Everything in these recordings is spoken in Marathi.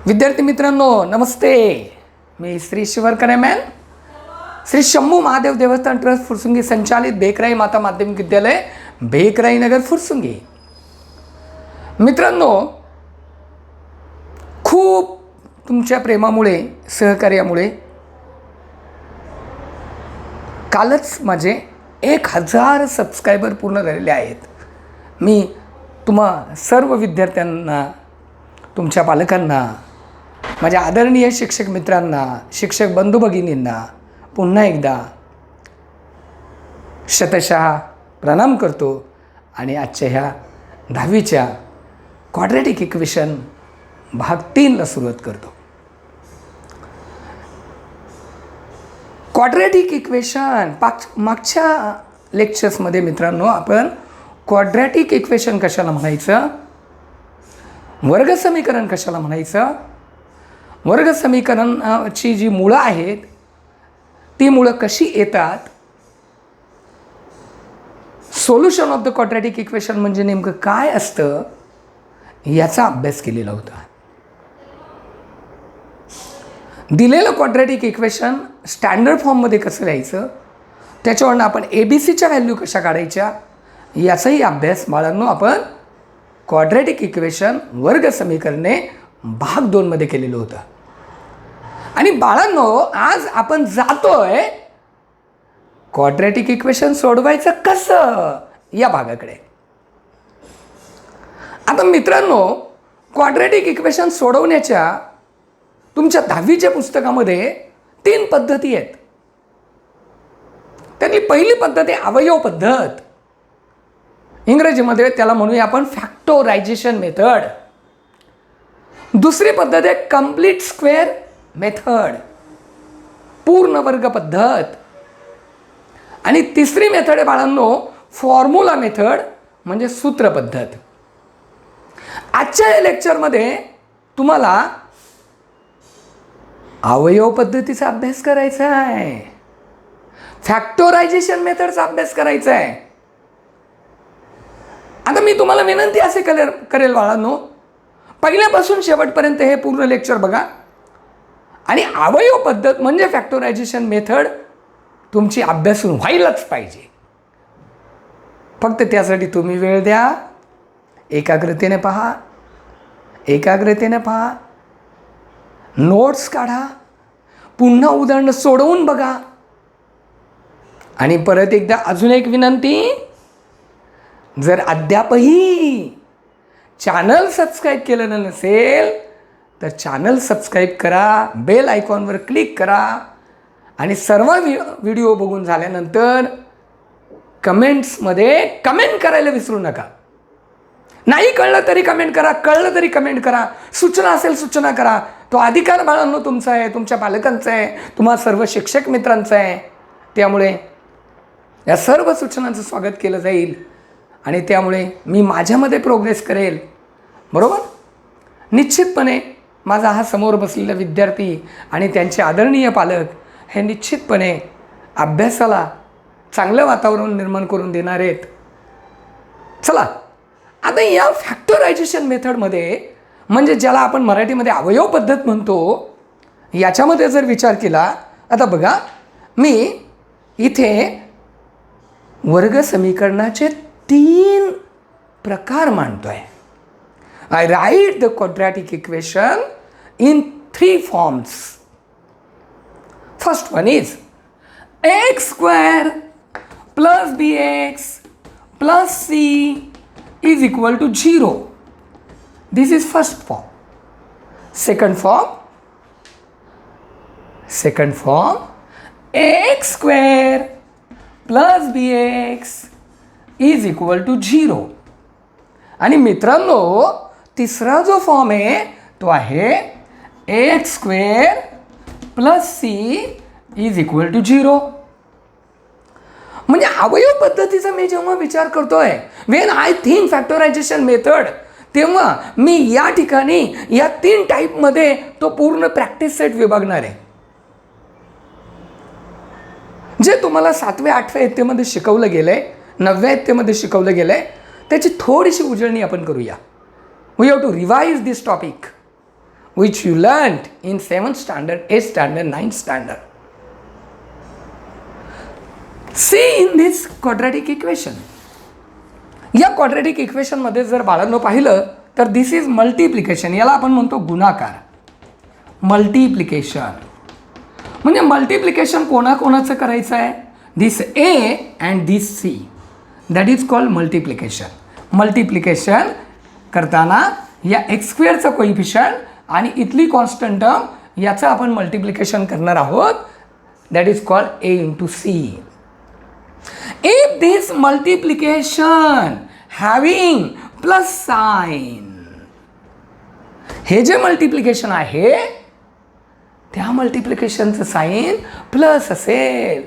विद्यार्थी मित्रांनो नमस्ते. मी श्री शिवरकरमॅन श्री शंभू महादेव देवस्थान ट्रस्ट फुरसुंगी संचालित बेकराई माता माध्यमिक विद्यालय बेकराई नगर फुरसुंगी. मित्रांनो खूप तुमच्या प्रेमामुळे सहकार्यामुळे कालच माझे 1000 सबस्क्रायबर पूर्ण झालेले आहेत. मी तुम्हा सर्व विद्यार्थ्यांना, तुमच्या पालकांना, माझ्या आदरणीय शिक्षक मित्रांना, शिक्षक बंधू भगिनींना पुन्हा एकदा शतशः प्रणाम करतो आणि आजच्या ह्या 10वीच्या क्वाड्रॅटिक इक्वेशन भाग 3ला सुरुवात करतो. क्वाड्रॅटिक इक्वेशन मागच्या लेक्चर्समध्ये मित्रांनो आपण क्वाड्रॅटिक इक्वेशन कशाला म्हणायचं, वर्ग समीकरण कशाला म्हणायचं, वर्ग समीकरणाची जी मुळं आहेत ती मुळं कशी येतात, solution of the quadratic equation म्हणजे नेमकं काय असतं याचा अभ्यास केलेला होता. दिलेलं क्वाड्रॅटिक इक्वेशन स्टँडर्ड फॉर्ममध्ये कसं लिहायचं, त्याच्यावरनं आपण ABCच्या व्हॅल्यू कशा काढायच्या याचाही अभ्यास बाळांनो आपण क्वाड्रॅटिक इक्वेशन वर्ग समीकरणे भाग 2मध्ये केलेलं होतं. आणि बाळांनो आज आपण जातोय क्वाड्रॅटिक इक्वेशन सोडवायचं कसं या भागाकडे. आता मित्रांनो क्वाड्रॅटिक इक्वेशन सोडवण्याच्या तुमच्या 10वीच्या पुस्तकामध्ये 3 पद्धती आहेत. त्यातली पहिली पद्धत आहे अवयव पद्धत. इंग्रजीमध्ये त्याला म्हणूया आपण फॅक्टोरायझेशन मेथड. दुसरी पद्धत आहे कंप्लीट स्क्वेअर मेथड, पूर्ण वर्ग पद्धत. आणि तिसरी मेथड आहे बाळांनो फॉर्म्युला मेथड म्हणजे सूत्र पद्धत. आजच्या या लेक्चरमध्ये तुम्हाला अवयव पद्धतीचा अभ्यास करायचा आहे, फॅक्टोरायझेशन मेथडचा अभ्यास करायचा आहे. आता मी तुम्हाला विनंती असे करेल बाळांनो, पहिल्यापासून शेवटपर्यंत हे पूर्ण लेक्चर बघा आणि अवयव पद्धत म्हणजे फॅक्टोरायझेशन मेथड तुमची अभ्यासून व्हायलाच पाहिजे. फक्त त्यासाठी तुम्ही वेळ द्या, एकाग्रतेने पहा, नोट्स काढा, पुन्हा उदाहरणं सोडवून बघा. आणि परत एकदा अजून एक विनंती, जर अद्यापही चॅनल सबस्क्राईब केलं नसेल तर चॅनल सबस्क्राईब करा, बेल आयकॉनवर क्लिक करा आणि सर्व व्हिडिओ बघून झाल्यानंतर कमेंट्समध्ये कमेंट करायला विसरू नका. नाही कळलं तरी कमेंट करा, कळलं तरी कमेंट करा, सूचना असेल सूचना करा. तो अधिकार बाळांनो तुमचा आहे, तुमच्या पालकांचा आहे, तुम्हाला सर्व शिक्षक मित्रांचा आहे. त्यामुळे या सर्व सूचनांचं स्वागत केलं जाईल आणि त्यामुळे मी माझ्यामध्ये प्रोग्रेस करेल. बरोबर. निश्चितपणे माझा हा समोर बसलेला विद्यार्थी आणि त्यांचे आदरणीय पालक हे निश्चितपणे अभ्यासाला चांगलं वातावरण निर्माण करून देणार आहेत. चला आता या फॅक्टरायझेशन मेथडमध्ये म्हणजे ज्याला आपण मराठीमध्ये अवयव पद्धत म्हणतो याच्यामध्ये जर विचार केला, आता बघा मी इथे वर्ग समीकरणाचे 3 प्रकार मांडतोय. I write the quadratic equation in 3 forms. First one is x square plus bx plus c is equal to 0. This is first form. Second form x square plus bx is equal to 0. आणि मित्रांनो तिसरा जो फॉर्म आहे तो आहे x square plus c is equal to 0. म्हणजे अवयव पद्धतीचा मी जेव्हा विचार करतोय, when I think factorization method, तेव्हा मी या ठिकाणी या 3 टाईपमध्ये तो पूर्ण प्रॅक्टिस सेट विभागणार आहे. जे तुम्हाला 7व्या 8व्या इयत्तेमध्ये शिकवलं गेलंय, 9व्या इयत्तेमध्ये शिकवलं गेलंय, त्याची थोडीशी उजळणी आपण करूया. We have to revise this topic. which you learned in 7th standard, 8th standard, 9th standard. See in this quadratic equation. या क्वाड्रॅटिक इक्वेशनमध्ये जर बाळांनो पाहिलं तर दिस इज मल्टिप्लिकेशन. याला आपण म्हणतो गुणाकार. मल्टिप्लिकेशन म्हणजे मल्टिप्लिकेशन कोणाकोणाचं करायचं आहे? This A and this C, that is called multiplication. Multiplication करताना या एक्स स्क्वेअरचं कोइफिशियंट आणि इथली कॉन्स्टंट टर्म याचं आपण मल्टिप्लिकेशन करणार आहोत. That is called a into c. If this multiplication having plus sign, हे जे मल्टिप्लिकेशन आहे त्या मल्टिप्लिकेशनचं साईन प्लस असेल,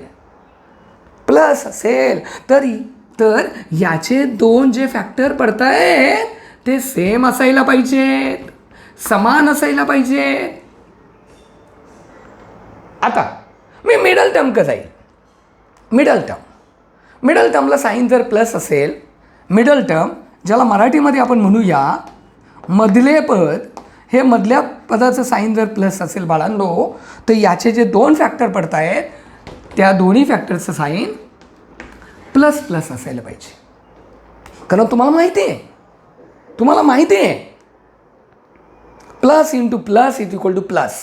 प्लस असेल तर याचे दोन जे फॅक्टर पडत आहेत ते सेम असायला पाहिजेत, समान असायला पाहिजेत. आता मी मिडल टर्म का जाईल? मिडल टर्मला साईन जर प्लस असेल, मिडल टर्म ज्याला मराठीमध्ये आपण म्हणूया मधले पद, हे मधल्या पदाचं साईन जर प्लस असेल बाळांनो तर याचे जे दोन फॅक्टर पडत आहेत त्या दोन्ही फॅक्टरचं साईन प्लस प्लस असायला पाहिजे. कारण तुम्हाला माहिती आहे plus into plus is equal two plus.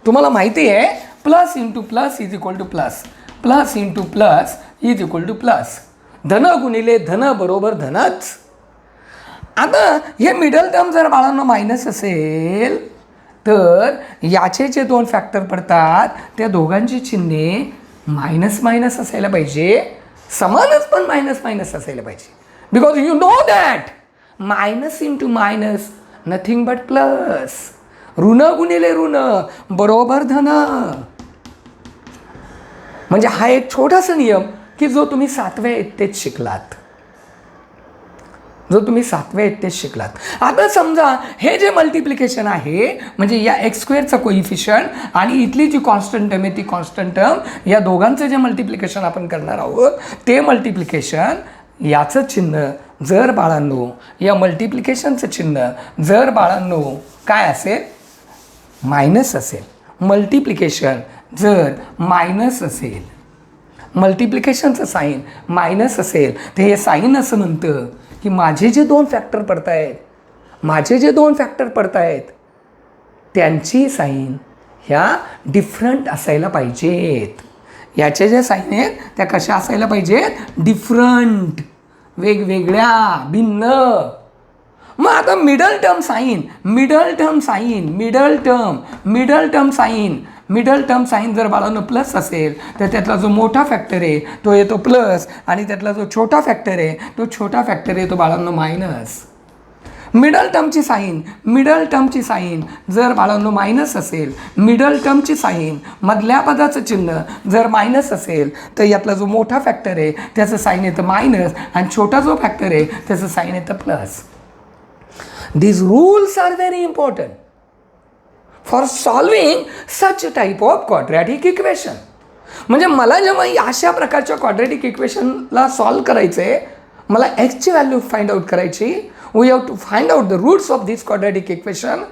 तुम्हाला माहिती आहे plus into plus is equal two plus, plus into plus is equal two plus. धन गुणिले धन बरोबर धनच. आता हे मिडल टर्म जर बाळांनो मायनस असेल तर याचे जे दोन फॅक्टर पडतात त्या दोघांची चिन्हे मायनस मायनस असायला पाहिजे, समानच पण मायनस मायनस असायला पाहिजे. Because you know that minus into minus nothing but plus. ऋण गुणिले ऋण बरोबर धन. म्हणजे हा एक छोटासा नियम की जो तुम्ही 7व्या इयत्तेत शिकलात. आता समजा हे जे मल्टिप्लिकेशन आहे म्हणजे या एक्स स्क्वेअरचा कोइफिशियंट आणि इथली जी कॉन्स्टंट टर्म आहे ती कॉन्स्टंट टर्म, या दोघांचं जे मल्टिप्लिकेशन आपण करणार आहोत ते मल्टिप्लिकेशन याचं चिन्ह जर बाळांनो, या मल्टिप्लिकेशनचं चिन्ह जर बाळांनो काय असेल? मायनस असेल. मल्टिप्लिकेशन जर मायनस असेल, मल्टिप्लिकेशनचं साईन मायनस असेल तर हे साईन असं म्हणतं की माझे जे दोन फॅक्टर पडत आहेत त्यांची साईन ह्या डिफरंट असायला पाहिजेत. याचे जे साईन आहेत त्या कशा असायला पाहिजेत? डिफरंट, वेगवेगळ्या, भिन्न. मग आता मिडल टर्म साईन जर बाळांनो प्लस असेल तर त्यातला जो मोठा फॅक्टर आहे तो येतो प्लस आणि त्यातला जो छोटा फॅक्टर आहे तो येतो बाळांनो मायनस. मिडल टर्मची साईन जर बाळांनो मायनस असेल, मिडल टर्मची साईन मधल्या पदाचं चिन्ह जर मायनस असेल तर यातला जो मोठा फॅक्टर आहे त्याचं साईन येतं मायनस आणि छोटा जो फॅक्टर आहे त्याचं साईन येतं plus. These rules are very important for solving such a type of quadratic equation. म्हणजे मला जेव्हा अशा प्रकारच्या क्वाड्रॅटिक इक्वेशनला सॉल्व करायचं आहे, मला एक्सची व्हॅल्यू फाइंड आउट करायची. We have to find out the roots of this quadratic equation.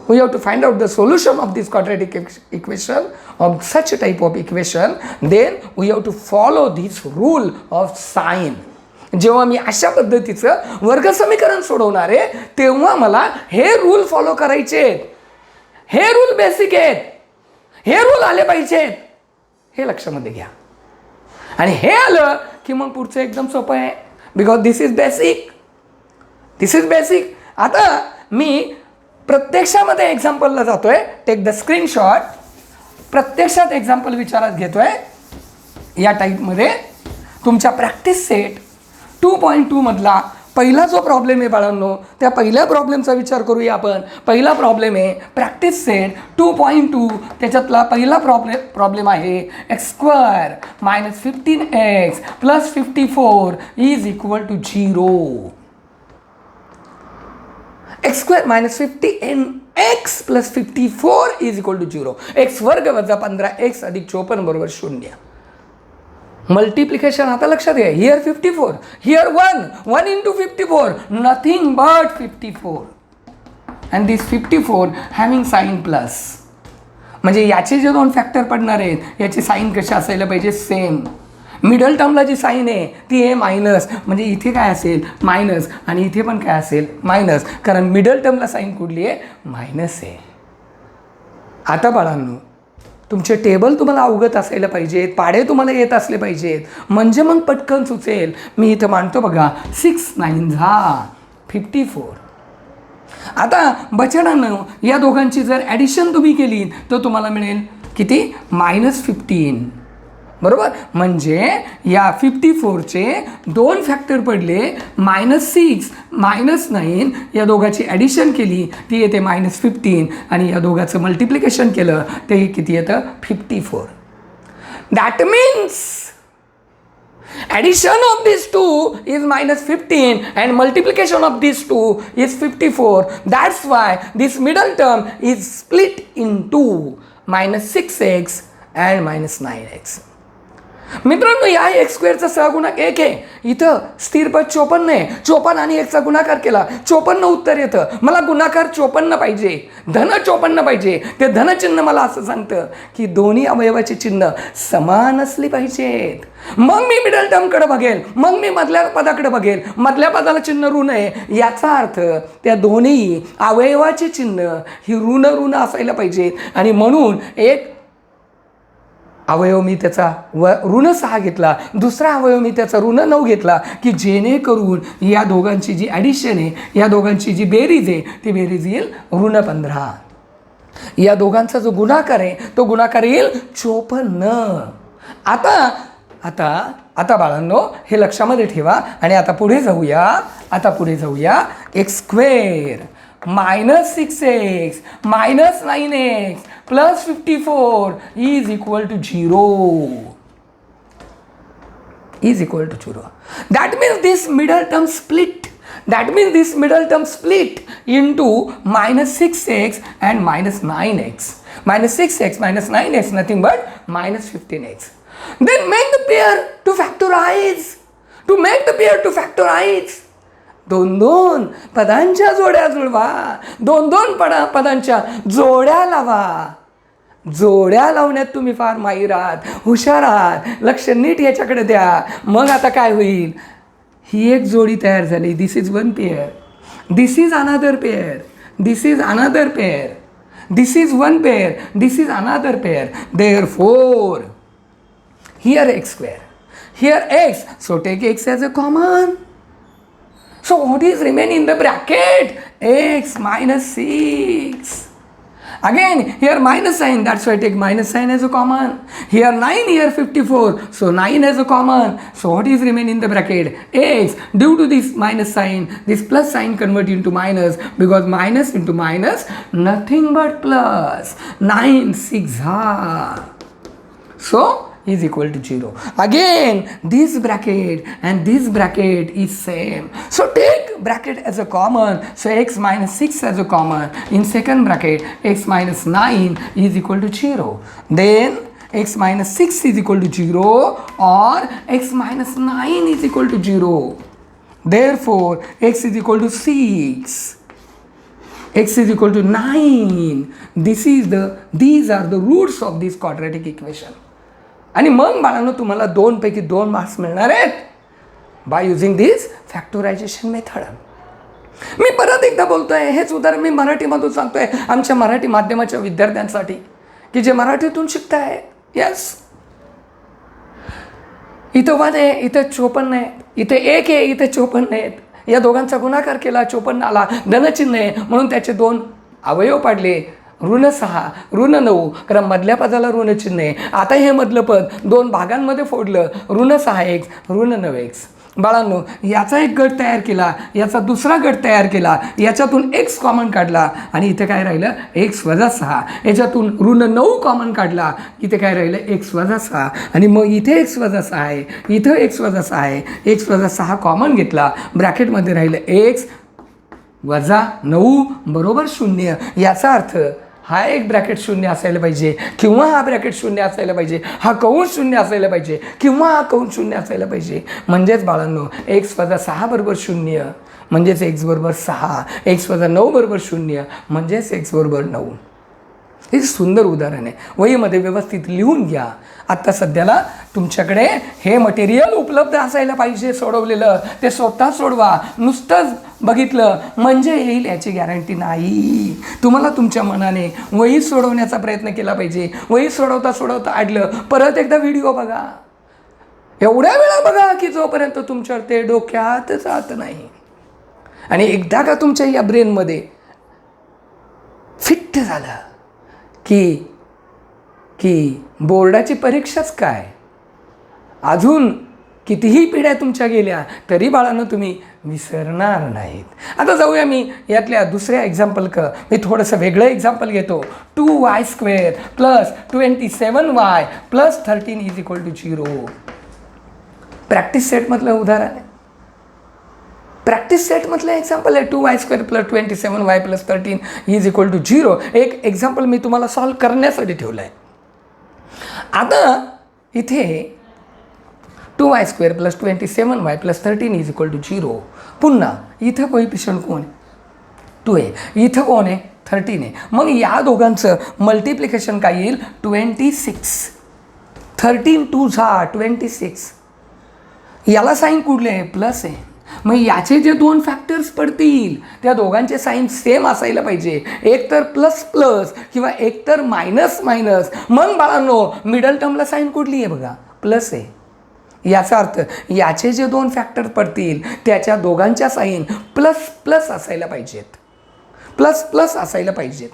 We have to find out the solution of this quadratic equation of such a type of equation. Then we have to follow this rule of sign. जेव्हा मी अशा पद्धतीचं वर्गसमीकरण सोडवणार आहे तेव्हा मला हे रूल फॉलो करायचे आहेत. हे रूल बेसिक आहेत, हे रूल आले पाहिजेत, हे लक्षामध्ये घ्या. आणि हे आलं की मग पुढचं एकदम सोपं आहे. Because this is basic. आता मी प्रत्यक्षामध्ये एक्झाम्पलला जातोय. Take the screenshot. प्रत्यक्षात एक्झाम्पल विचारात घेतोय. या टाईपमध्ये तुमच्या प्रॅक्टिस सेट 2.2 मधला पहिला जो प्रॉब्लेम आहे बाळांनो त्या पहिल्या प्रॉब्लेमचा विचार करूया आपण. पहिला प्रॉब्लेम आहे प्रॅक्टिस सेट 2.2. त्याच्यातला पहिला प्रॉब्लेम आहे x square minus 15x plus 54 is equal to 0. X square minus 15x plus 54 is equal to 0. X वर्ग वजा 15x अधिक 54 बरोबर 0. मल्टिप्लिकेशन आता लक्षात घ्या. Here 54, here 1 into 54 nothing but 54. And this 54 having sign plus. म्हणजे याचे जे दोन फॅक्टर पडणार आहेत याची साईन कशी असायला पाहिजे, सेम. मिडल टर्मला जी साईन आहे ती आहे मायनस, म्हणजे इथे काय असेल मायनस आणि इथे पण काय असेल मायनस, कारण मिडल टर्मला साईन कुठली आहे, मायनस आहे. आता बाळांनो, तुमचे टेबल तुम्हाला अवगत असायला पाहिजेत, पाडे तुम्हाला येत असले पाहिजेत, म्हणजे मग पटकन सुचेल. मी इथं मांडतो बघा, 6 9 54. आता बचडांनो, या दोघांची जर ॲडिशन तुम्ही केली तर तुम्हाला मिळेल किती, -15. बरोबर. म्हणजे या 54चे दोन फॅक्टर पडले, -6 -9. या दोघांची ॲडिशन केली ती येते -15 आणि या दोघांचं मल्टिप्लिकेशन केलं ते किती येतं, 54. That means addition of these two is -15 and multiplication of these two is 54. That's why this middle term is split into -6x and -9x. मित्रांनो, या x² सहगुणक 1 आहे. इथं स्थिर पद 54 आहे. 54 आणि 1चा गुणाकार केला 54 उत्तर येतं. मला गुणाकार 54 पाहिजे, धन 54 पाहिजे. ते धनचिन्ह मला असं सांगतं की दोन्ही अवयवाचे चिन्ह समान असली पाहिजेत. मग मी मिडल टर्मकडे बघेल, मग मी मधल्या पदाकडे बघेल. मधल्या पदाला चिन्ह ऋण आहे, याचा अर्थ त्या दोन्ही अवयवाचे चिन्ह ही ऋण असायला पाहिजेत. आणि म्हणून एक अवयव मी त्याचा ऋण 6 घेतला, दुसरा अवयव मी त्याचा ऋण 9 घेतला, की जेणेकरून या दोघांची जी ॲडिशन आहे, या दोघांची जी बेरीज आहे ती बेरीज येईल ऋण 15. या दोघांचा जो गुणाकार आहे तो गुणाकार येईल 54. आता बाळांनो, हे लक्षामध्ये ठेवा. आणि आता पुढे जाऊया, x² -6x -9x plus 54 is equal to 0. That means this middle term split. Into -6x and -9x. -6x -9x nothing but -15x. Then make the pair to factorize. दोन पदांच्या जोड्या जुळवा, दोन पदांच्या जोड्या लावा. जोड्या लावण्यात तुम्ही फार माहीर आहात, हुशार आहात. लक्ष नीट याच्याकडे द्या. मग आता काय होईल, ही एक जोडी तयार झाली. This is one pair, this is another pair, this is another pair, this is one pair, this is another pair. Therefore, here x², here x. So take x as a common. So what is remain in the bracket? X -6. Again here minus sign, that's why I take minus sign as a common. Here 9, here 54, so 9 as a common. So what is remain in the bracket? X. Due to this minus sign, this plus sign convert into minus, because minus into minus nothing but plus. 9 6 So is equal to 0. Again this bracket and this bracket is same, so take bracket as a common. So x -6 as a common. In second bracket, x -9 is equal to 0. Then x -6 is equal to 0 or x -9 is equal to 0. Therefore x is equal to 6, x is equal to 9. These are the roots of this quadratic equation. आणि मग बाळांनो, तुम्हाला 2 पैकी 2 मार्क्स मिळणार आहेत by using this factorization method. मी परत एकदा बोलतोय, हेच उदाहरण मी मराठीमधून सांगतोय आमच्या मराठी माध्यमाच्या विद्यार्थ्यांसाठी की जे मराठीतून शिकताय. यस, इथं 1 आहे, इथं 54 आहे, इथे 1 आहे, इथे 54 आहेत. या दोघांचा गुणाकार केला, 54 आला, धनचिन्ह आहे म्हणून त्याचे 2 अवयव पाडले, ऋण 6 ऋण 9, कारण मधल्या पदाला ऋणचिन्ह आहे. आता हे मधलं पद 2 भागांमध्ये फोडलं, ऋण 6x ऋण 9x. बाळांनो, याचा एक गट तयार केला, याचा दुसरा गट तयार केला, याच्यातून x कॉमन काढला आणि इथे काय राहिलं, x - 6. याच्यातून ऋण 9 कॉमन काढला, इथे काय राहिलं, x - 6. आणि मग इथे x - 6 आहे, इथं x - 6 आहे, x - 6 कॉमन घेतला, ब्रॅकेटमध्ये राहिलं x - 9 बरोबर 0. याचा अर्थ हा एक ब्रॅकेट 0 असायला पाहिजे, किंवा हा ब्रॅकेट 0 असायला पाहिजे, हा कंस 0 असायला पाहिजे, किंवा हा कंस 0 असायला पाहिजे. म्हणजेच बाळांनो, x - 6 बरोबर 0 म्हणजेच एक्स बरोबर 6, एक्स वजा 9 बरोबर 0 म्हणजेच एक्स बरोबर 9. हे सुंदर उदाहरण आहे. वहीमध्ये व्यवस्थित लिहून घ्या. आत्ता सध्याला तुमच्याकडे हे मटेरियल उपलब्ध असायला पाहिजे सोडवलेलं. ते स्वतः सोडवा. नुसतंच बघितलं म्हणजे येईल याची गॅरंटी नाही. तुम्हाला तुमच्या मनाने वही सोडवण्याचा प्रयत्न केला पाहिजे. वही सोडवता सोडवता अडलं परत एकदा व्हिडिओ बघा. एवढ्या वेळा बघा की जोपर्यंत तुमच्यावर ते डोक्यात जात नाही. आणि एकदा का तुमच्या या ब्रेनमध्ये फिट झालं की बोर्डाची परीक्षाच काय, अजून कितीही पिढ्या तुमच्या गेल्या तरी बाळांनो तुम्ही विसरणार नाहीत. आता जाऊया मी यातल्या दुसऱ्या एक्झाम्पल मी थोडंसं वेगळं एक्झाम्पल घेतो. 2y² + 27y + 13 = 0. प्रॅक्टिस सेटमधलं उदाहरण आहे. प्रॅक्टिस सेटमधलं एक्झाम्पल आहे. 2y² + 27y + 13 = 0. एक एक्झाम्पल मी तुम्हाला सॉल्व करण्यासाठी ठेवलं आहे. आता इथे 2y² + 27y + 13 = 0. पुन्हा इथं कोइफिशियंट कोण आहे? 2 आहे. इथं कोण आहे? 13 आहे. मग या दोघांचं मल्टिप्लिकेशन काय येईल? 26. 13 2 26. याला साईन कुठले आहे? प्लस आहे. मग याचे जे दोन फॅक्टर्स पडतील त्या दोघांचे साईन सेम असायला पाहिजे. एक तर प्लस प्लस किंवा एक तर मायनस मायनस. मग बाळांनो मिडल टर्मला साईन कुठली आहे? बघा प्लस आहे. याचा अर्थ याचे जे दोन फॅक्टर पडतील त्याच्या दोघांच्या साईन प्लस प्लस असायला पाहिजेत. प्लस प्लस असायला पाहिजेत.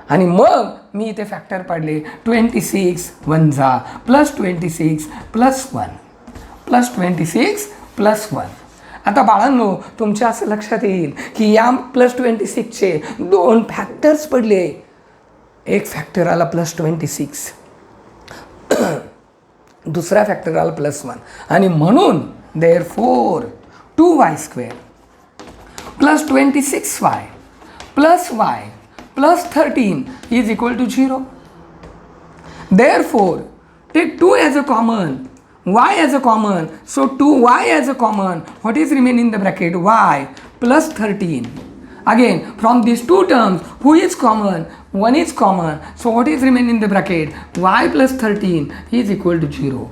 आणि मग मी इथे फॅक्टर पाडले. 26 1 जा +26 +1 +26 +1. आता बाळांनो तुमच्या असं लक्षात येईल की या +26चे दोन फॅक्टर्स पडले. एक फॅक्टर आला +26, दुसरा फॅक्टर आला +1. आणि म्हणून therefore 2y² + 26y + y + 13 = 0. Therefore take 2 as a common, y as a common, so 2y as a common. What is remaining in the bracket? Y + 13. Again from these two terms who is common? 1 is common, so what is remaining in the bracket? Y + 13 = 0.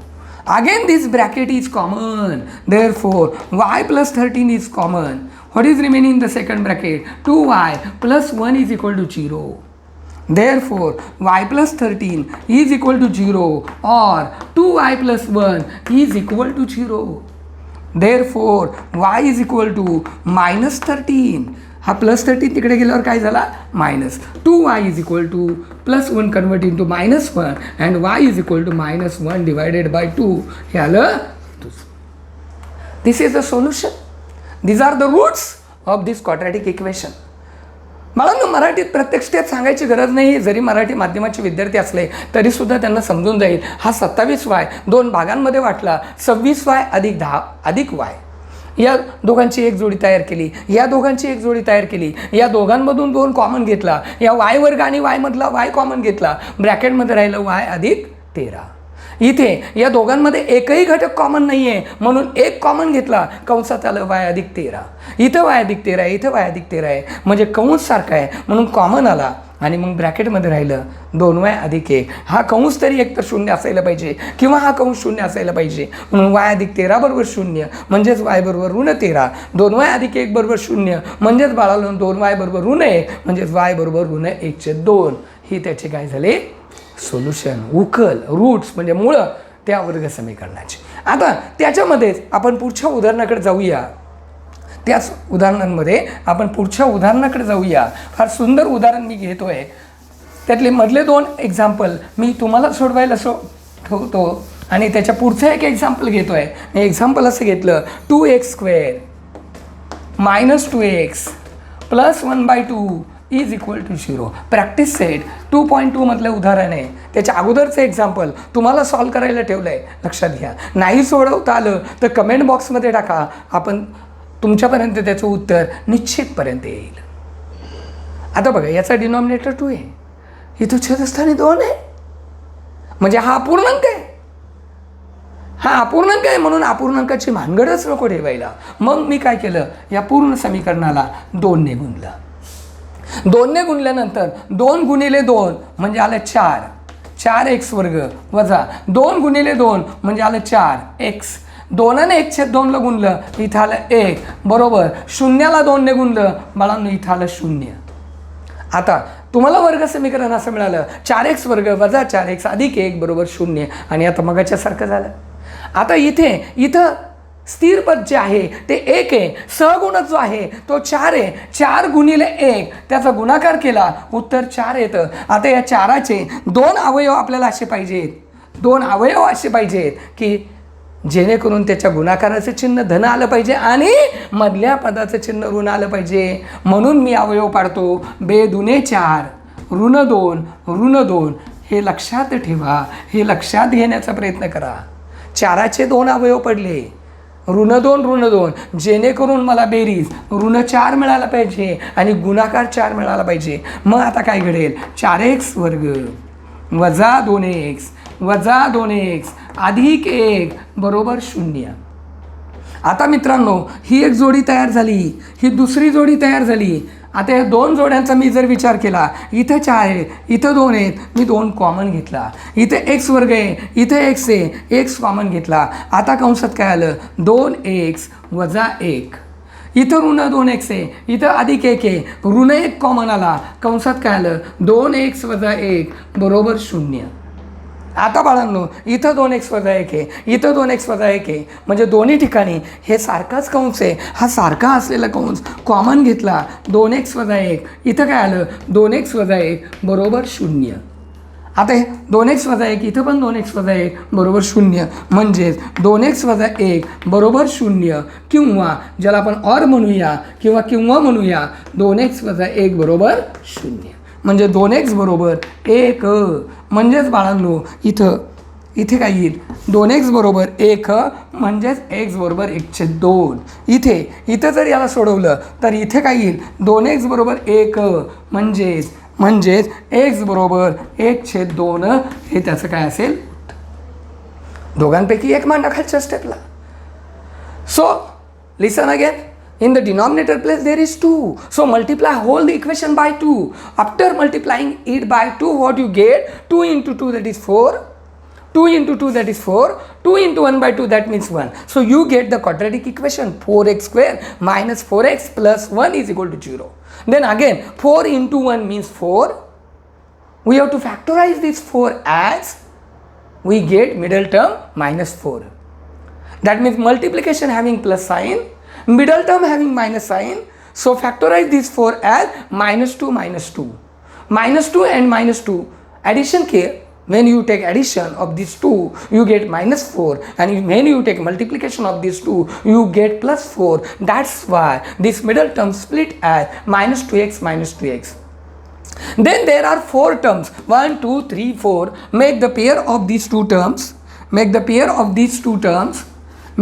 Again this bracket is common, therefore y + 13 is common. What is remaining in the second bracket? 2y + 1 = 0. Therefore y + 13 = 0 or 2y + 1 = 0. Therefore y = -13. हा +13 तिकडे गेल्यावर काय झाला? Minus. 2y +1 convert into -1 and y -1 divided by 2. हे आलं. This is the solution. These are the roots of this quadratic equation. मला मराठीत प्रत्येक स्टेप सांगायची गरज नाही. जरी मराठी माध्यमाचे विद्यार्थी असले तरीसुद्धा त्यांना समजून जाईल. हा 27y 2 भागांमध्ये वाटला. 26y + 10 + y. या दोघांची एक जोडी तयार केली. या दोघांची एक जोडी तयार केली. या दोघांमधून 2 कॉमन घेतला. या y वर्ग आणि y मधला y कॉमन घेतला. ब्रॅकेटमध्ये राहिलं y + 13. इथे या दोघांमध्ये एकही घटक कॉमन नाही आहे म्हणून एक कॉमन घेतला. कंसात आलं y + 13. इथं y + 13 आहे, इथं y + 13 आहे म्हणजे कंस सारखा आहे म्हणून कॉमन आला. आणि मग ब्रॅकेटमध्ये राहिलं 2y + 1. हा कंस तरी एकतर 0 असायला पाहिजे किंवा हा कंस 0 असायला पाहिजे म्हणून y + 13 = 0 म्हणजेच y = -13. 2y + 1 = 0 म्हणजेच बाळाला 2y = -1 म्हणजेच y = -1/2. ही त्याचे काय झाले? सोल्युशन. उकल रूट्स म्हणजे मुळं त्या वर्ग समीकरणाचे. आता त्याच्यामध्येच आपण पुढच्या उदाहरणाकडे जाऊया. त्याच उदाहरणांमध्ये आपण पुढच्या उदाहरणाकडे जाऊया. फार सुंदर उदाहरण मी घेतो आहे. त्यातले मधले 2 एक्झाम्पल मी तुम्हाला सोडवायला ठेवतो आणि त्याच्या पुढचं एक एक्झाम्पल घेतो आहे. मी एक्झाम्पल असं घेतलं 2x² - 2x + 1/2 = 0. प्रॅक्टिस सेट 2.2 मधलं उदाहरण आहे. त्याच्या अगोदरचं एक्झाम्पल तुम्हाला सॉल्व करायला ठेवलं आहे. लक्षात घ्या. नाही सोडवता आलं तर कमेंट बॉक्समध्ये टाका. आपण तुमच्यापर्यंत त्याचं उत्तर निश्चितपर्यंत येईल. आता बघा याचा डिनॉमिनेटर 2 आहे. इथं छेदस्थानी 2 आहे म्हणजे हा अपूर्णांक आहे. हा अपूर्णांक आहे म्हणून अपूर्णांकाची भानगडच नको ठेवायला. मग मी काय केलं, या पूर्ण समीकरणाला 2ने गुणलं. 2ने गुणल्यानंतर 2 गुणिले 2 म्हणजे आलं 4, 4x वर्ग वजा 2 गुणिले 2 म्हणजे आलं 4x. 2ने 1/2ला गुणलं इथं आलं 1 बरोबर. शून्याला 2ने गुणलं बाळांनो इथं आलं 0. आता तुम्हाला वर्ग समीकरण असं मिळालं 4x वर्ग वजा 4x अधिक 1 बरोबर 0. आणि आता मगाच्यासारखं झालं. आता इथं स्थिर पद जे आहे ते 1 आहे. सहगुणक जो आहे तो 4 आहे. 4 गुणिले 1 त्याचा गुणाकार केला उत्तर 4 येतं. आता या 4चे 2 अवयव आपल्याला असे पाहिजेत, 2 अवयव असे पाहिजेत की जेणेकरून त्याच्या गुणाकाराचं चिन्ह धन आलं पाहिजे आणि मधल्या पदाचं चिन्ह ऋण आलं पाहिजे. म्हणून मी अवयव पाडतो 2 दुने 4 ऋण 2 ऋण 2. हे लक्षात ठेवा, हे लक्षात घेण्याचा प्रयत्न करा. 4चे 2 अवयव पडले ऋण 2 ऋण 2, जेणेकरून मला बेरीज ऋण 4 मिळाला पाहिजे आणि गुणाकार 4 मिळाला पाहिजे. मग आता काय घडेल, 4x वर्ग वजा 2x वजा 2x अधिक 1 बरोबर 0. आता मित्रांनो ही एक जोडी तयार झाली, ही दुसरी जोडी तयार झाली. आता या 2 जोड्यांचा मी जर विचार केला, इथं 4 आहे इथं 2 आहेत, मी 2 कॉमन घेतला. इथं x वर्ग आहे इथं x आहे, x कॉमन घेतला. आता कंसात काय आलं 2x वजा 1. इथं ऋण 2x आहे इथं अधिक 1 आहे, ऋण 1 कॉमन आला. कंसात काय आलं 2x वजा 1 बरोबर 0. आता बाळांनो इथं 2x वजा 1 आहे इथं 2x वजा 1 आहे, म्हणजे दोन्ही ठिकाणी हे सारखाच कंस आहे. हा सारखा असलेला कंस कॉमन घेतला 2x वजा 1. इथं काय आलं 2x वजा 1 बरोबर 0. आता हे 2x वजा 1 इथं पण 2x वजा 1 बरोबर 0. म्हणजेच 2x वजा 1 बरोबर 0 किंवा ज्याला आपण ऑर म्हणूया किंवा म्हणूया 2x वजा 1 बरोबर 0. म्हणजे 2x बरोबर 1. म्हणजेच बाळांनो इथे काय येईल 2x बरोबर 1 म्हणजेच x बरोबर 1/2. इथं जर याला सोडवलं तर इथे काय येईल 2x बरोबर 1 म्हणजेच x बरोबर 1/2 हे त्याचं काय असेल. दोघांपैकी एक मांडा खालच्या स्टेपला. So listen again. In the denominator place there is 2. So multiply whole the equation by 2. After multiplying it by 2, what you get? 2 into 2 that is 4. 2 into 2 that is 4. 2 into 1 by 2 that means 1. So you get the quadratic equation 4x square minus 4x plus 1 is equal to 0. Then again 4 into 1 means 4. We have to factorize this 4 as we get middle term minus 4. That means multiplication having plus sign, middle term having minus sign. So factorize this 4 as minus 2 minus 2. Minus 2 and minus 2 addition here. When you take addition of these 2 you get minus 4, and when you take multiplication of these 2 you get plus 4. That's why this middle term split as minus 2x minus 2x. Then there are 4 terms 1 2 3 4. Make the pair of these two terms, make the pair of these two terms,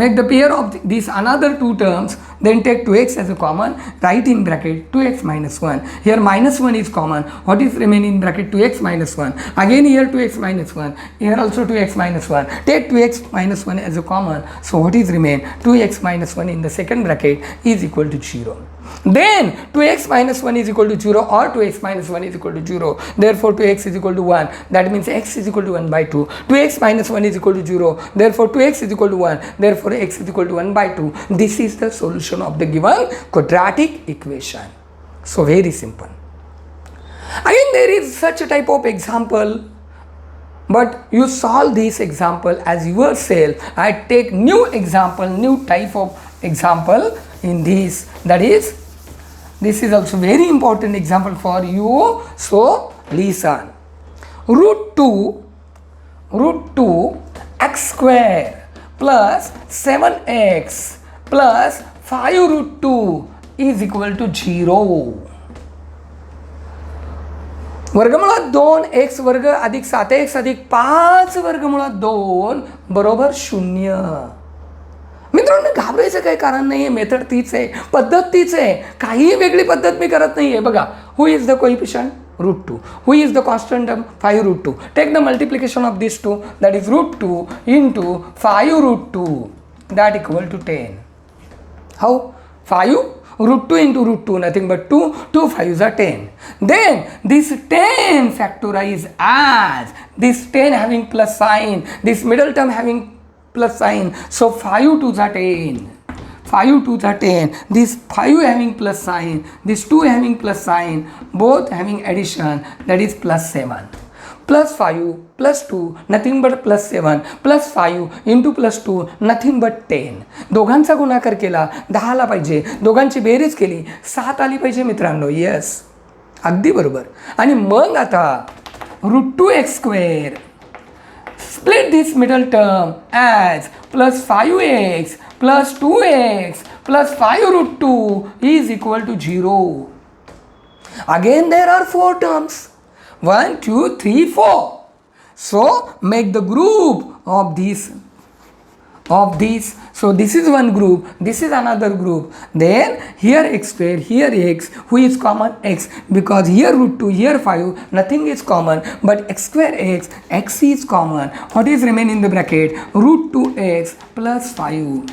make the pair of these another 2 terms, then take 2x as a common, write in bracket 2x minus 1. Here minus 1 is common. What is remaining in bracket 2x minus 1. Again here 2x minus 1. Here also 2x minus 1. Take 2x minus 1 as a common. So what is remain? 2x minus 1 in the second bracket is equal to 0. Then 2x minus 1 is equal to 0 or 2x minus 1 is equal to 0. Therefore 2x is equal to 1. That means x is equal to 1 by 2. 2x minus 1 is equal to 0. Therefore 2x is equal to 1. Therefore x is equal to 1 by 2. This is the solution of the given quadratic equation. So very simple. Again there is such a type of example, but you solve this example as yourself. I take new example, new type of example in this. That is, this is also very important example for you. So listen. Root 2 x square plus 7x plus 5 root 2 is equal to 0. वर्गमुळात 2x वर्ग अधिक 7x अधिक 5 वर्गमुळात 2 बरोबर 0. मित्रांनो घाबरायचं काही कारण नाही आहे. मेथड तीच आहे, पद्धत तीच आहे, काही वेगळी पद्धत मी करत नाही आहे. बघा, who is the coefficient root 2. Who is the constant term? 5 root 2. Take the multiplication of these two, that is root 2 into 5 root 2, that equal to 10. How? 5 root 2 into root 2, nothing but 2, 2 5s are 10. Then this 10 factorize as this 10 having plus sign, this middle term having plus sign, so 5 2s are 10. 5 2s are 10, this 5 having plus sign, this 2 having plus sign, both having addition, that is plus 7. Plus 5 plus 2, nothing but plus 7, plus 5 into plus 2, nothing but 10. दोघांचा गुणाकार केला 10 ला पाहिजे, दोघांची बेरीज केली 7 आली पाहिजे मित्रांनो. येस, अगदी बरोबर. आणि मग आता route 2x², split this middle term as plus 5x plus 2x plus 5 root 2 is equal to 0. Again there are 4 terms. 1, 2, 3, 4. So make the group of these. So this is one group, this is another group. Then here x², here x, who is common? X, because here root 2, here 5, nothing is common, but x², x is common. What is remain in the bracket? Root 2x plus 5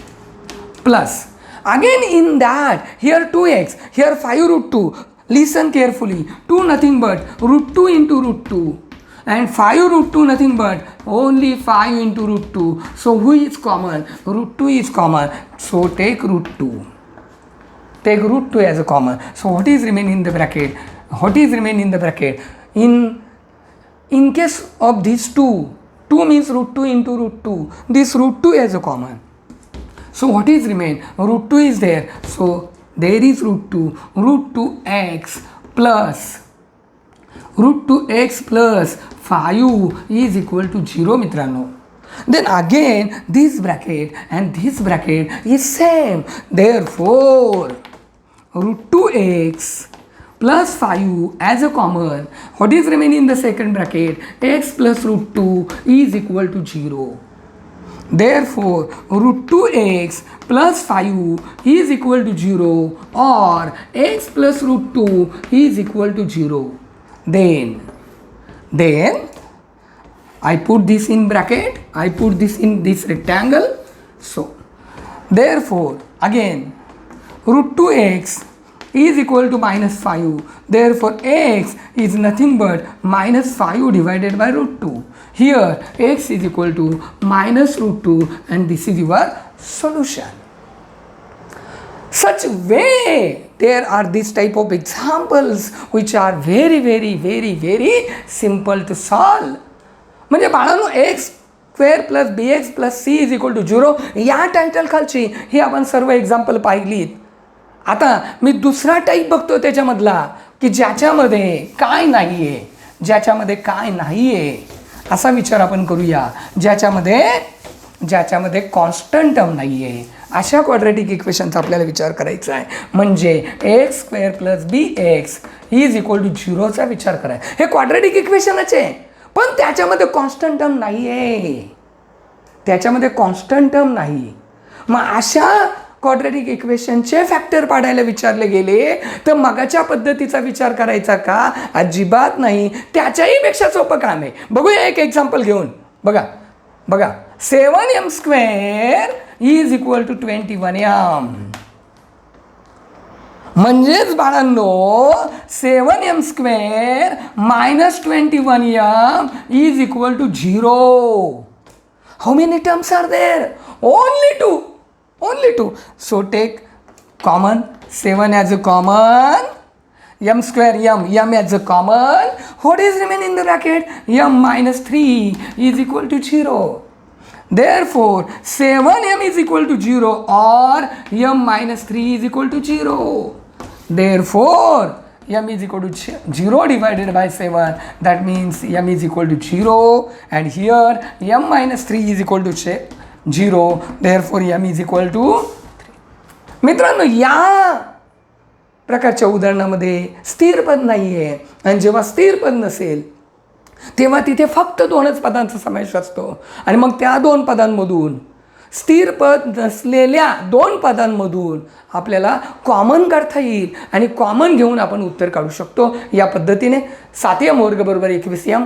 plus. Again in that, here 2x, here 5 root 2. Listen carefully. 2 nothing but root 2 into root 2. And 5 root 2 nothing but only 5 into root 2. So who is common? Root 2 is common. So take root 2. Take root 2 as a common. So what is remain in the bracket? What is remain in the bracket? In case of these 2 means root 2 into root 2. This root 2 as a common. So what is remain? Root 2 is there. So there is root 2. Root 2x plus root 2x plus 5 is equal to 0 मित्रांनो. Then again this bracket and this bracket is same. Therefore root 2x plus 5 as a common. What is remaining in the second bracket? X plus root 2 is equal to 0. Therefore root 2x plus 5 is equal to 0 or x plus root 2 is equal to 0. Then I put this in bracket, I put this in this rectangle. So therefore again root 2x is equal to minus 5. Therefore x is nothing but minus 5 divided by root 2. Here x is equal to minus root 2 and this is your solution. Such way there are this type of examples which are very very very very simple to solve. म्हणजे बाळांनो x² plus bx plus c is equal to 0 या टायटल खालची ही आपण सर्व एक्झाम्पल पाहिलीत. आता मी दुसरा टाईप बघतो त्याच्यामधला की ज्याच्यामध्ये काय नाही आहे, ज्याच्यामध्ये काय नाही आहे असा विचार आपण करूया. ज्याच्यामध्ये कॉन्स्टंट टर्म नाही आहे अशा क्वाड्रॅटिक इक्वेशनचा आपल्याला विचार करायचा आहे. म्हणजे x² plus bx is equal to 0चा विचार करायचा. हे क्वाड्रॅटिक इक्वेशनच आहे पण त्याच्यामध्ये कॉन्स्टंट टर्म नाही आहे, त्याच्यामध्ये कॉन्स्टंट टर्म नाही. मग अशा क्वाड्रॅटिक इक्वेशनचे फॅक्टर पाडायला विचारले गेले तर मगाच्या पद्धतीचा विचार करायचा का? अजिबात नाही. त्याच्याही पेक्षा सोपं काम आहे. बघूया एक एक्झाम्पल घेऊन. बघा 7m² is equal to 21m. म्हणजेच बाळांनो 7m² minus 21m is equal to 0. How many terms are there? Only two. So take common 7 as a common, m² as a common. What is remaining in the bracket? m minus 3 is equal to 0. Therefore 7m is equal to 0 or m minus 3 is equal to 0. Therefore m is equal to 0 divided by 7, that means m is equal to 0 and here m minus 3 is equal to 0. Therefore m is equal to 3. मित्रांनो या प्रकारच्या उदाहरणामध्ये स्थिर पद नाही आहे आणि जेव्हा स्थिर पद नसेल तेव्हा तिथे फक्त 2च पदांचा समावेश असतो आणि मग त्या 2 पदांमधून स्थिर पद नसलेल्या 2 पदांमधून आपल्याला कॉमन काढता येईल आणि कॉमन घेऊन आपण उत्तर काढू शकतो या पद्धतीने. 7m वर्ग बरोबर 21m,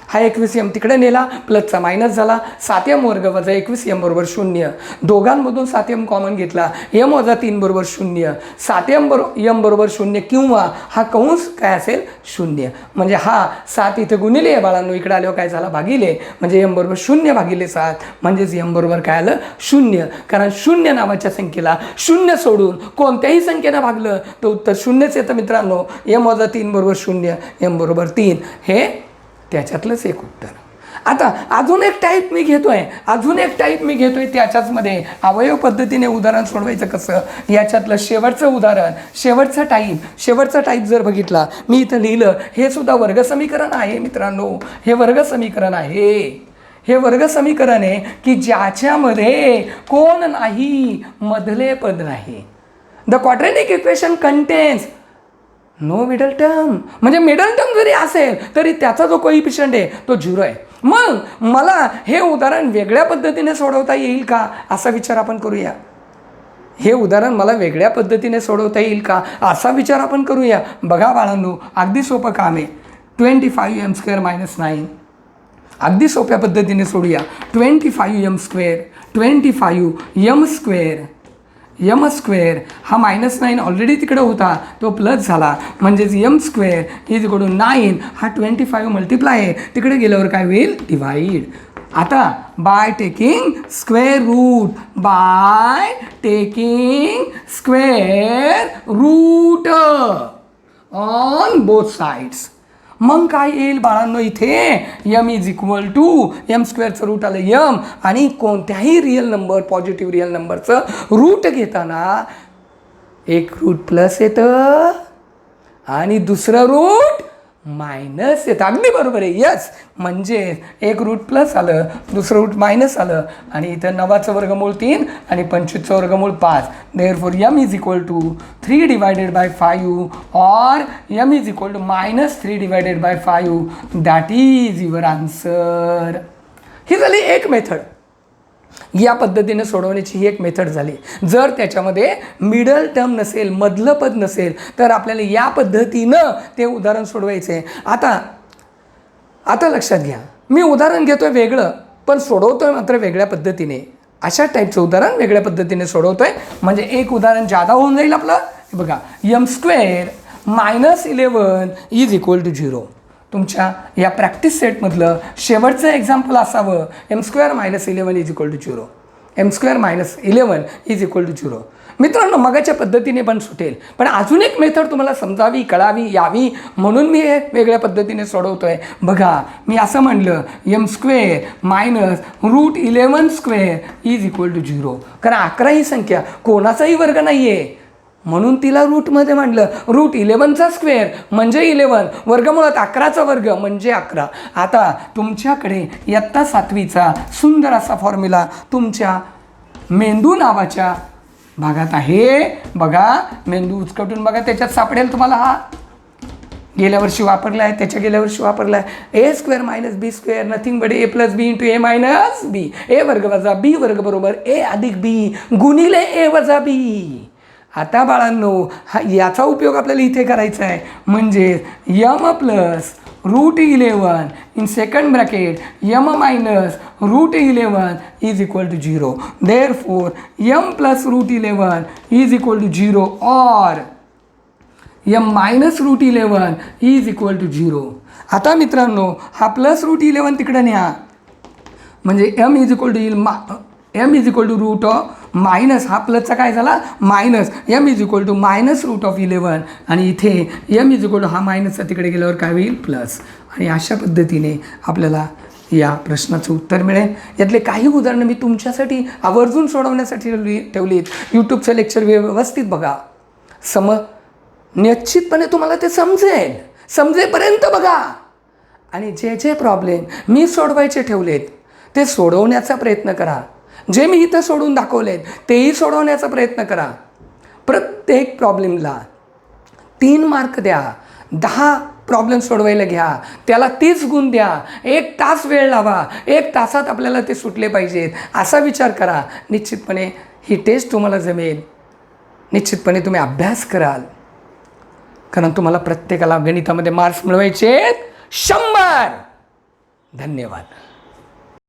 हा 21m तिकडे नेला, प्लसचा मायनस झाला, 7m वर्ग वजा 21m बरोबर 0. दोघांमधून 7m कॉमन घेतला, m वजा 3 बरोबर 0. 7m बरोबर 0 किंवा हा कंस काय असेल 0. म्हणजे हा 7 इथे गुणिले बाळांनो, इकडे आल्यावर काय झाला भागिले, म्हणजे m बरोबर 0 भागिले 7 म्हणजेच m बरोबर काय आलं 0. कारण 0 नावाच्या संख्येला 0 सोडून कोणत्याही संख्येनं भागलं तर उत्तर 0च येतं मित्रांनो. m वजा 3 बरोबर 0, m बरोबर 3 हे त्याच्यातलंच एक उत्तर. आता अजून एक टाईप मी घेतोय त्याच्याचमध्ये अवयव पद्धतीने उदाहरण सोडवायचं कसं, याच्यातलं शेवटचं उदाहरण, शेवटचा टाईप जर बघितला, मी इथं लिहिलं, हे सुद्धा वर्गसमीकरण आहे मित्रांनो. हे वर्गसमीकरण आहे की ज्याच्यामध्ये कोण नाही, मधले पद नाही. The quadratic equation contains no middle term, म्हणजे मिडल टर्म जरी असेल तरी त्याचा जो कोइफिशियंट आहे तो 0 आहे. मग मला हे उदाहरण वेगळ्या पद्धतीने सोडवता येईल का, असा विचार आपण करूया. असा विचार आपण करूया. बघा बाळांनो, अगदी सोपं काम आहे. 25m² - 9, अगदी सोप्या पद्धतीने सोडूया. 25m² हा -9 ऑलरेडी तिकडे होता, तो प्लस झाला, म्हणजेच m² इज इक्वल टू 9. हा 25 मल्टिप्लाय आहे, तिकडे गेल्यावर काय होईल डिवाइड. आता by taking square root on both sides. मग काय येईल बाळांनो, इथे m इज इक्वल टू m²चं रूट आलं m, आणि कोणत्याही रिअल नंबर, पॉझिटिव्ह रिअल नंबरचं रूट घेताना एक रूट प्लस येतं आणि दुसरं रूट मायनस येतं. अगदी बरोबर आहे, यस. म्हणजे एक रूट प्लस आलं, दुसरं रूट मायनस आलं, आणि इथं 9चं वर्गमूळ 3 आणि 25चं वर्गमूळ 5. Therefore m is equal to 3 divided by 5 और m is equal to -3 divided by 5. That is your answer. ही झाली एक मेथड. या पद्धतीने सोडवण्याची ही एक मेथड झाली. जर त्याच्यामध्ये मिडल टर्म नसेल, मधलं पद नसेल, तर आपल्याला या पद्धतीनं ते उदाहरण सोडवायचं आहे. आता लक्षात घ्या, मी उदाहरण घेतोय वेगळं, पण सोडवतोय मात्र वेगळ्या पद्धतीने. अशा टाईपचं उदाहरण वेगळ्या पद्धतीने सोडवतोय, म्हणजे एक उदाहरण जादा होऊन जाईल आपलं. बघा, m² - 11 इज इक्वल टू 0. तुमच्या या प्रॅक्टिस सेटमधलं शेवटचं एक्झाम्पल असावं, m² - 11 is equal to 0. m² - 11 is equal to 0. मित्रांनो, मगाच्या पद्धतीने पण सुटेल, पण अजून एक मेथड तुम्हाला समजावी, कळावी, यावी म्हणून मी हे वेगळ्या पद्धतीने सोडवतोय. बघा, मी असं म्हणलं m² - √11² इज इक्वल टू 0. कारण 11 ही संख्या कोणाचाही वर्ग नाही आहे, म्हणून तिला रूटमध्ये मांडलं. √11² म्हणजे 11, वर्गमुळात 11चा वर्ग म्हणजे 11. आता तुमच्याकडे इयत्ता 7वीचा सुंदर असा फॉर्म्युला तुमच्या मेंदू नावाच्या भागात आहे. बघा, मेंदू उचकटून बघा, त्याच्यात सापडेल तुम्हाला. हा गेल्या वर्षी वापरला आहे, त्याच्या गेल्या वर्षी वापरला आहे. a² - b² nothing but a + b × a - b. a वर्ग वजा b वर्ग बरोबर a अधिक b गुणिले a वजा b. आता बाळांनो, याचा उपयोग आपल्याला इथे करायचा आहे, म्हणजे m + √11 in second bracket m - √11 is equal to 0. Therefore m + √11 is equal to 0 और m - √11 इज इक्वल टू 0. आता मित्रांनो, हा +√11 तिकडे न्या, म्हणजे m इज इक्वल टू येईल m is equal to root minus, हा प्लसचा काय झाला minus, m is equal to -√11, आणि इथे m इज इक्वल टू हा मायनसचा तिकडे गेल्यावर काय होईल प्लस. आणि अशा पद्धतीने आपल्याला या प्रश्नाचं उत्तर मिळेल. यातले काही उदाहरणं मी तुमच्यासाठी आवर्जून सोडवण्यासाठी ठेवलीत. यूट्यूबचं लेक्चर व्यवस्थित बघा, निश्चितपणे तुम्हाला ते समजेपर्यंत बघा, आणि जे जे प्रॉब्लेम मी सोडवायचे ठेवलेत ते सोडवण्याचा प्रयत्न करा. जे मी इथं सोडून दाखवलेत तेही सोडवण्याचा प्रयत्न करा. प्रत्येक प्रॉब्लेमला 3 मार्क द्या. 10 प्रॉब्लेम सोडवायला घ्या, त्याला 30 गुण द्या, 1 तास वेळ लावा, 1 तासात आपल्याला ते सुटले पाहिजेत असा विचार करा. निश्चितपणे ही टेस्ट तुम्हाला जमेल. निश्चितपणे तुम्ही अभ्यास कराल, कारण तुम्हाला प्रत्येकाला गणितामध्ये मार्क्स मिळवायचे 100. धन्यवाद.